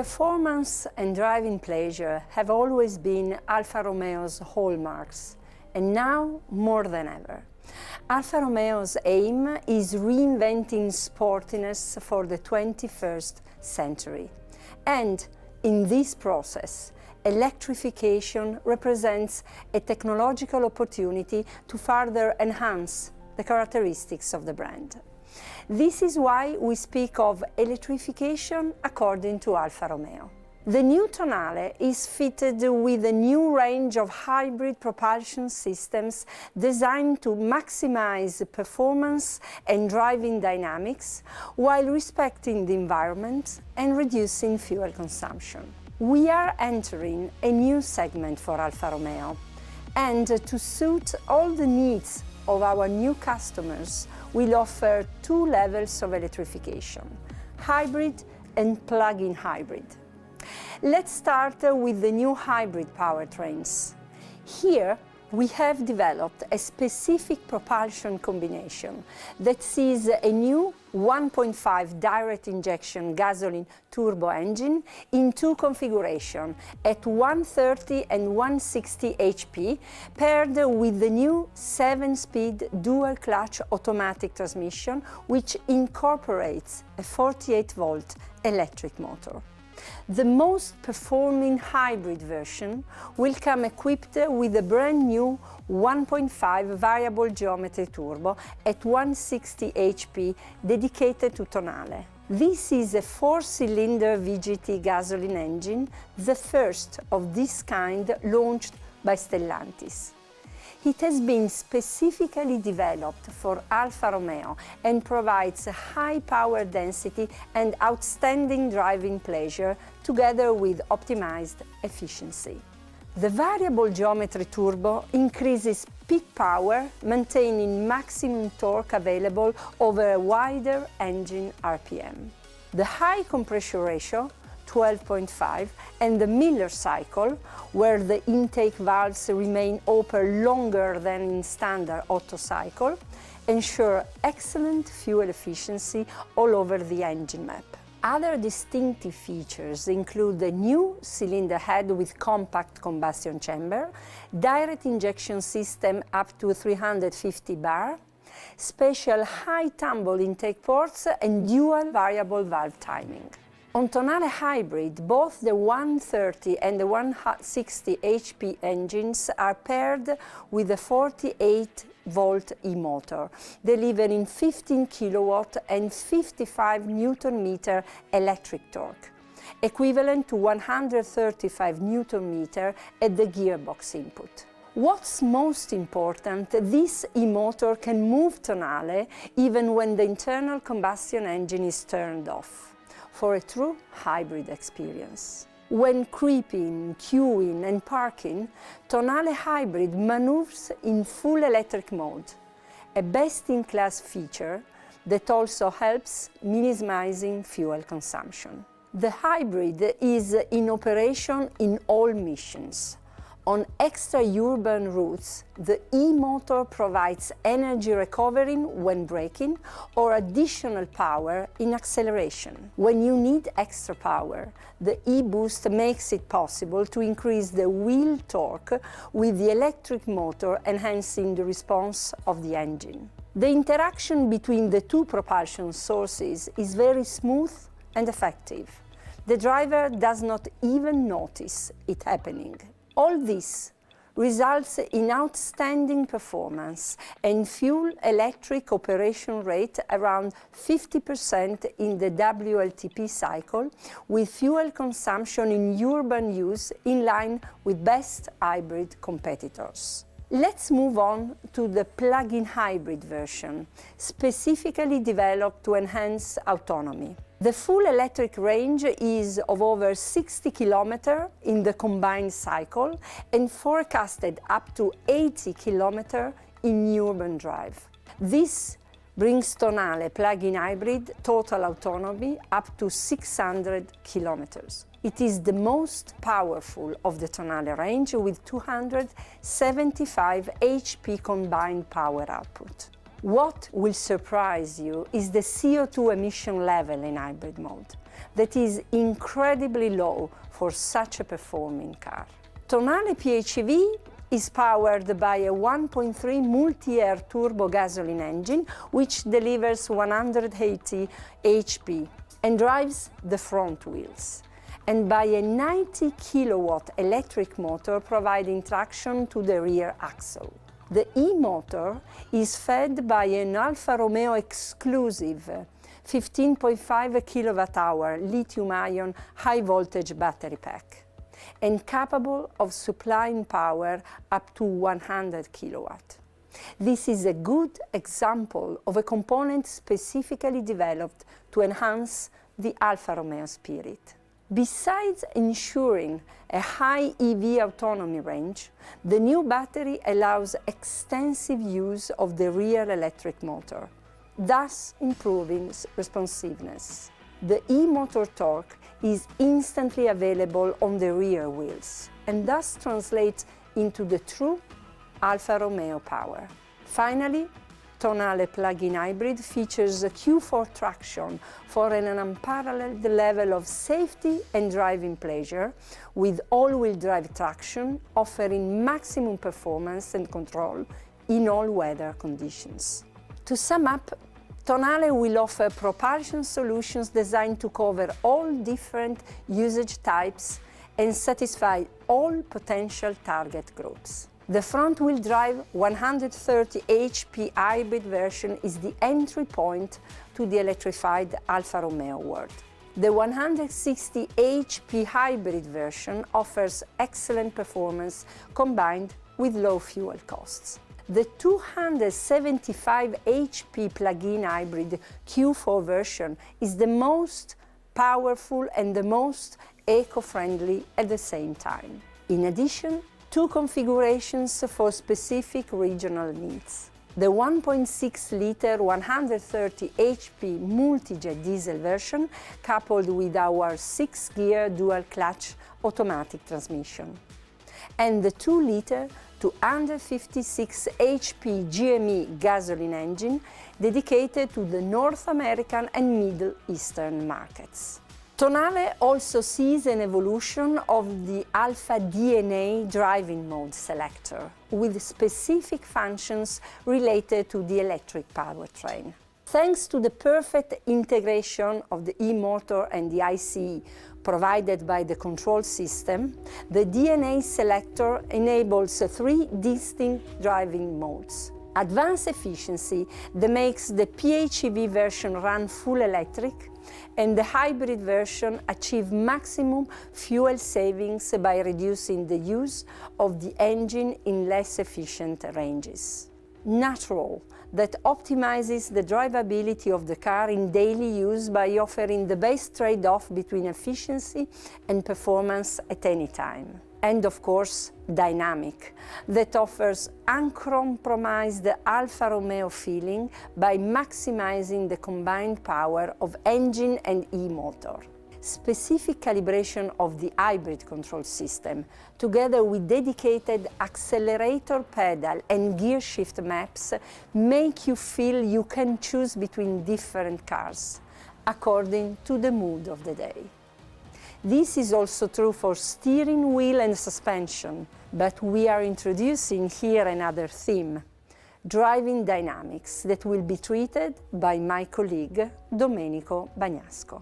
Performance and driving pleasure have always been Alfa Romeo's hallmarks, and now more than ever. Alfa Romeo's aim is reinventing sportiness for the 21st century. And in this process, electrification represents a technological opportunity to further enhance the characteristics of the brand. This is why we speak of electrification according to Alfa Romeo. The new Tonale is fitted with a new range of hybrid propulsion systems designed to maximize performance and driving dynamics while respecting the environment and reducing fuel consumption. We are entering a new segment for Alfa Romeo, and to suit all the needs of our new customers, we'll offer two levels of electrification: hybrid and plug-in hybrid. Let's start with the new hybrid powertrains. Here, we have developed a specific propulsion combination that sees a new 1.5 direct injection gasoline turbo engine in two configurations at 130 and 160 HP, paired with the new 7-speed dual-clutch automatic transmission, which incorporates a 48-volt electric motor. The most performing hybrid version will come equipped with a brand new 1.5 variable geometry turbo at 160 HP dedicated to Tonale. This is a 4-cylinder VGT gasoline engine, the first of this kind launched by Stellantis. It has been specifically developed for Alfa Romeo and provides high power density and outstanding driving pleasure together with optimized efficiency. The variable geometry turbo increases peak power, maintaining maximum torque available over a wider engine RPM. The high compression ratio, 12.5, and the Miller cycle, where the intake valves remain open longer than in standard Otto cycle, ensure excellent fuel efficiency all over the engine map. Other distinctive features include the new cylinder head with compact combustion chamber, direct injection system up to 350 bar, special high tumble intake ports, and dual variable valve timing. On Tonale Hybrid, both the 130 and the 160 HP engines are paired with a 48-volt e-motor, delivering 15 kilowatt and 55 Nm electric torque, equivalent to 135 Nm at the gearbox input. What's most important, this e-motor can move Tonale even when the internal combustion engine is turned off, for a true hybrid experience. When creeping, queuing and parking, Tonale Hybrid maneuvers in full electric mode, a best-in-class feature that also helps minimizing fuel consumption. The hybrid is in operation in all missions. On extra-urban routes, the e-motor provides energy recovery when braking or additional power in acceleration. When you need extra power, the e-boost makes it possible to increase the wheel torque with the electric motor, enhancing the response of the engine. The interaction between the two propulsion sources is very smooth and effective. The driver does not even notice it happening. All this results in outstanding performance and fuel electric operation rate around 50% in the WLTP cycle, with fuel consumption in urban use in line with best hybrid competitors. Let's move on to the plug-in hybrid version, specifically developed to enhance autonomy. The full electric range is of over 60 km in the combined cycle and forecasted up to 80 km in urban drive. This brings Tonale plug-in hybrid total autonomy up to 600 km. It is the most powerful of the Tonale range with 275 HP combined power output. What will surprise you is the CO2 emission level in hybrid mode. that is incredibly low for such a performing car. Tonale PHEV is powered by a 1.3 multi-air turbo gasoline engine which delivers 180 HP and drives the front wheels, and by a 90 kilowatt electric motor providing traction to the rear axle. The e-motor is fed by an Alfa Romeo exclusive 15.5 kilowatt-hour lithium-ion high-voltage battery pack and capable of supplying power up to 100 kilowatt. This is a good example of a component specifically developed to enhance the Alfa Romeo spirit. Besides ensuring a high EV autonomy range, the new battery allows extensive use of the rear electric motor, thus improving responsiveness. The e-motor torque is instantly available on the rear wheels and thus translates into the true Alfa Romeo power. Finally, Tonale plug-in hybrid features a Q4 traction for an unparalleled level of safety and driving pleasure, with all-wheel drive traction offering maximum performance and control in all weather conditions. To sum up, Tonale will offer propulsion solutions designed to cover all different usage types and satisfy all potential target groups. The front-wheel drive 130 HP hybrid version is the entry point to the electrified Alfa Romeo world. The 160 HP hybrid version offers excellent performance combined with low fuel costs. The 275 HP plug-in hybrid Q4 version is the most powerful and the most eco-friendly at the same time. In addition, two configurations for specific regional needs. The 1.6-liter 130 HP multi-jet diesel version coupled with our 6-gear dual-clutch automatic transmission, and the 2-liter 256 HP GME gasoline engine dedicated to the North American and Middle Eastern markets. Tonale also sees an evolution of the Alfa DNA driving mode selector, with specific functions related to the electric powertrain. Thanks to the perfect integration of the e-motor and the ICE provided by the control system, the DNA selector enables 3 distinct driving modes. Advanced efficiency that makes the PHEV version run full electric, and the hybrid version achieve maximum fuel savings by reducing the use of the engine in less efficient ranges. Natural, that optimizes the drivability of the car in daily use by offering the best trade-off between efficiency and performance at any time. And of course, dynamic, that offers uncompromised Alfa Romeo feeling by maximizing the combined power of engine and e-motor. Specific calibration of the hybrid control system, together with dedicated accelerator pedal and gear shift maps, make you feel you can choose between different cars, according to the mood of the day. This is also true for steering wheel and suspension, but we are introducing here another theme, driving dynamics, that will be treated by my colleague Domenico Bagnasco.